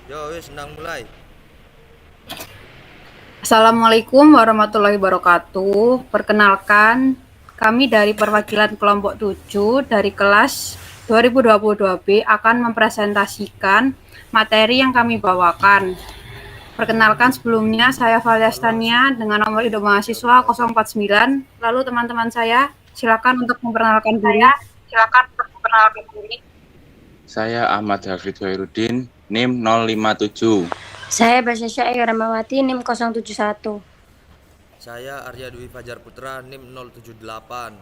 Yo, wis nang mulai. Assalamualaikum warahmatullahi wabarakatuh. Perkenalkan, kami dari perwakilan kelompok 7 dari kelas 2022B akan mempresentasikan materi yang kami bawakan. Perkenalkan sebelumnya saya Halo, Valiastania dengan nomor induk mahasiswa 049. Lalu teman-teman saya silakan untuk memperkenalkan diri. Saya Ahmad Hafid Khairuddin, NIM 057. Saya Basyasya Ayu Ramawati, NIM 071. saya Arya Dwi Fajar Putra, NIM 078.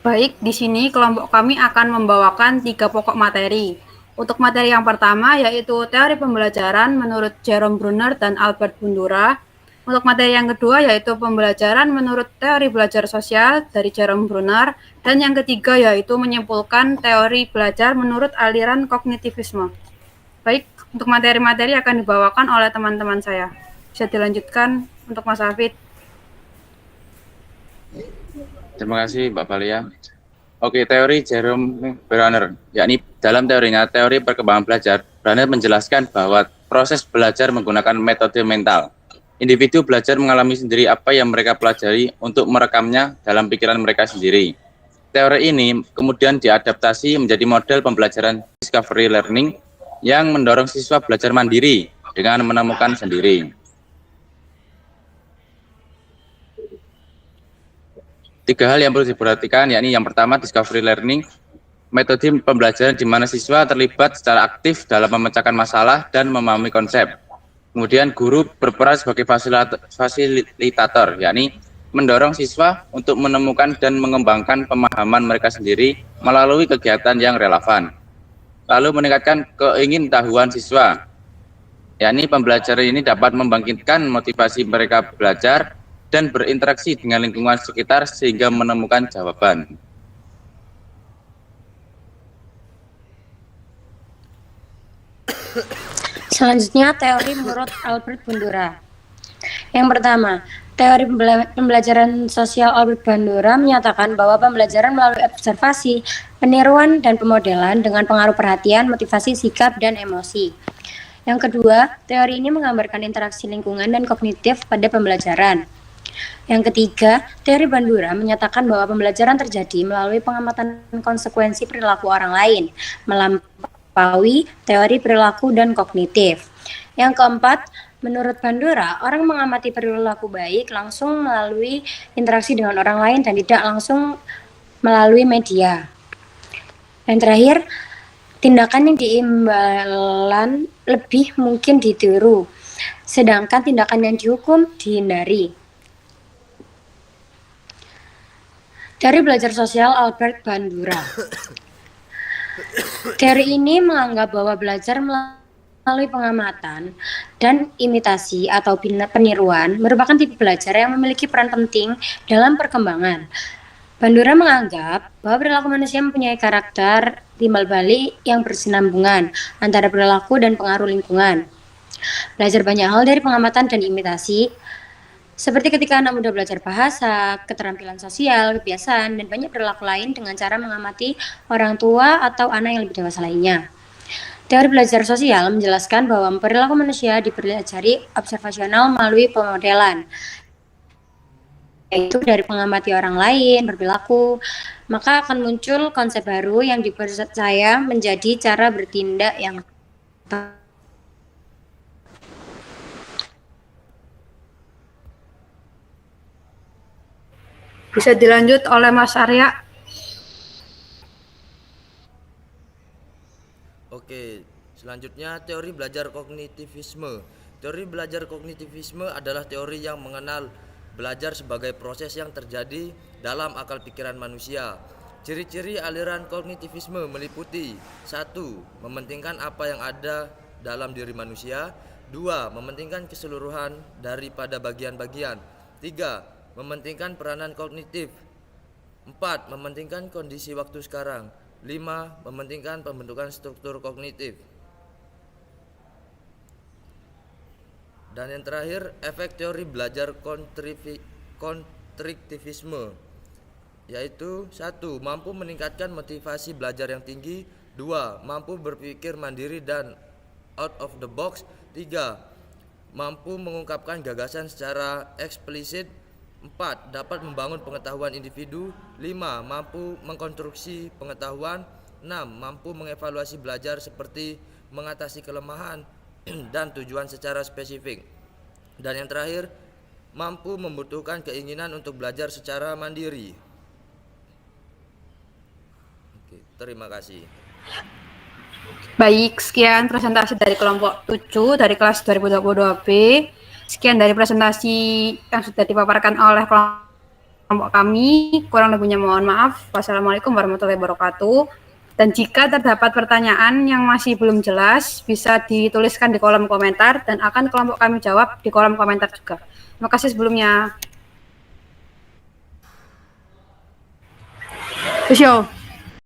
Baik, di sini kelompok kami akan membawakan 3 pokok materi. Untuk materi yang pertama yaitu teori pembelajaran menurut Jerome Bruner dan Albert Bandura. Untuk materi yang kedua yaitu pembelajaran menurut teori belajar sosial dari Jerome Bruner. Dan yang ketiga yaitu menyimpulkan teori belajar menurut aliran kognitivisme. Baik, untuk materi-materi akan dibawakan oleh teman-teman saya. Bisa dilanjutkan untuk Mas Hafid. Terima kasih Mbak Valia. Oke, teori Jerome Bruner, yakni dalam teorinya teori perkembangan belajar, Bruner menjelaskan bahwa proses belajar menggunakan metode mental. Individu belajar mengalami sendiri apa yang mereka pelajari untuk merekamnya dalam pikiran mereka sendiri. Teori ini kemudian diadaptasi menjadi model pembelajaran discovery learning yang mendorong siswa belajar mandiri dengan menemukan sendiri. Tiga hal yang perlu diperhatikan, yakni yang pertama discovery learning, metode pembelajaran di mana siswa terlibat secara aktif dalam memecahkan masalah dan memahami konsep. Kemudian guru berperan sebagai fasilitator, yakni mendorong siswa untuk menemukan dan mengembangkan pemahaman mereka sendiri melalui kegiatan yang relevan. Lalu meningkatkan keingintahuan siswa, yakni pembelajaran ini dapat membangkitkan motivasi mereka belajar dan berinteraksi dengan lingkungan sekitar sehingga menemukan jawaban. Selanjutnya, teori menurut Albert Bandura. Yang pertama, teori pembelajaran sosial Albert Bandura menyatakan bahwa pembelajaran melalui observasi, peniruan, dan pemodelan dengan pengaruh perhatian, motivasi, sikap, dan emosi. Yang kedua, teori ini menggambarkan interaksi lingkungan dan kognitif pada pembelajaran. Yang ketiga, teori Bandura menyatakan bahwa pembelajaran terjadi melalui pengamatan konsekuensi perilaku orang lain, melampaui teori perilaku dan kognitif. Yang keempat, menurut Bandura, orang mengamati perilaku baik langsung melalui interaksi dengan orang lain dan tidak langsung melalui media. Dan terakhir, tindakan yang diimbalan lebih mungkin ditiru, sedangkan tindakan yang dihukum dihindari. Teori belajar sosial Albert Bandura. Teori ini menganggap bahwa belajar melalui pengamatan dan imitasi atau peniruan merupakan tipe belajar yang memiliki peran penting dalam perkembangan. Bandura menganggap bahwa perilaku manusia mempunyai karakter timbal balik yang bersinambungan antara perilaku dan pengaruh lingkungan. Belajar banyak hal dari pengamatan dan imitasi, seperti ketika anak muda belajar bahasa, keterampilan sosial, kebiasaan, dan banyak perilaku lain dengan cara mengamati orang tua atau anak yang lebih dewasa lainnya. Teori belajar sosial menjelaskan bahwa perilaku manusia dipelajari observasional melalui pemodelan, yaitu dari mengamati orang lain berperilaku, maka akan muncul konsep baru yang dipercaya menjadi cara bertindak yang Bisa dilanjut oleh Mas Arya. Oke, selanjutnya teori belajar kognitivisme. Teori belajar kognitivisme adalah teori yang mengenal belajar sebagai proses yang terjadi dalam akal pikiran manusia. Ciri-ciri aliran kognitivisme meliputi: 1. Mementingkan apa yang ada dalam diri manusia. 2. Mementingkan keseluruhan daripada bagian-bagian. 3. Mementingkan peranan kognitif. 4. Mementingkan kondisi waktu sekarang. 5. Mementingkan pembentukan struktur kognitif. Dan yang terakhir, efek teori belajar konstruktivisme, yaitu 1. Mampu meningkatkan motivasi belajar yang tinggi. 2. Mampu berpikir mandiri dan out of the box. 3. Mampu mengungkapkan gagasan secara eksplisit. 4. Dapat membangun pengetahuan individu. 5. Mampu mengkonstruksi pengetahuan. 6. Mampu mengevaluasi belajar seperti mengatasi kelemahan dan tujuan secara spesifik. Dan yang terakhir, mampu membutuhkan keinginan untuk belajar secara mandiri. Oke, terima kasih. Baik, sekian presentasi dari kelompok 7 dari kelas 2022B. Sekian dari presentasi yang sudah dipaparkan oleh kelompok kami. Kurang lebihnya mohon maaf. Wassalamualaikum warahmatullahi wabarakatuh. Dan jika terdapat pertanyaan yang masih belum jelas, bisa dituliskan di kolom komentar dan akan kelompok kami jawab di kolom komentar juga. Terima kasih sebelumnya. Terus yo.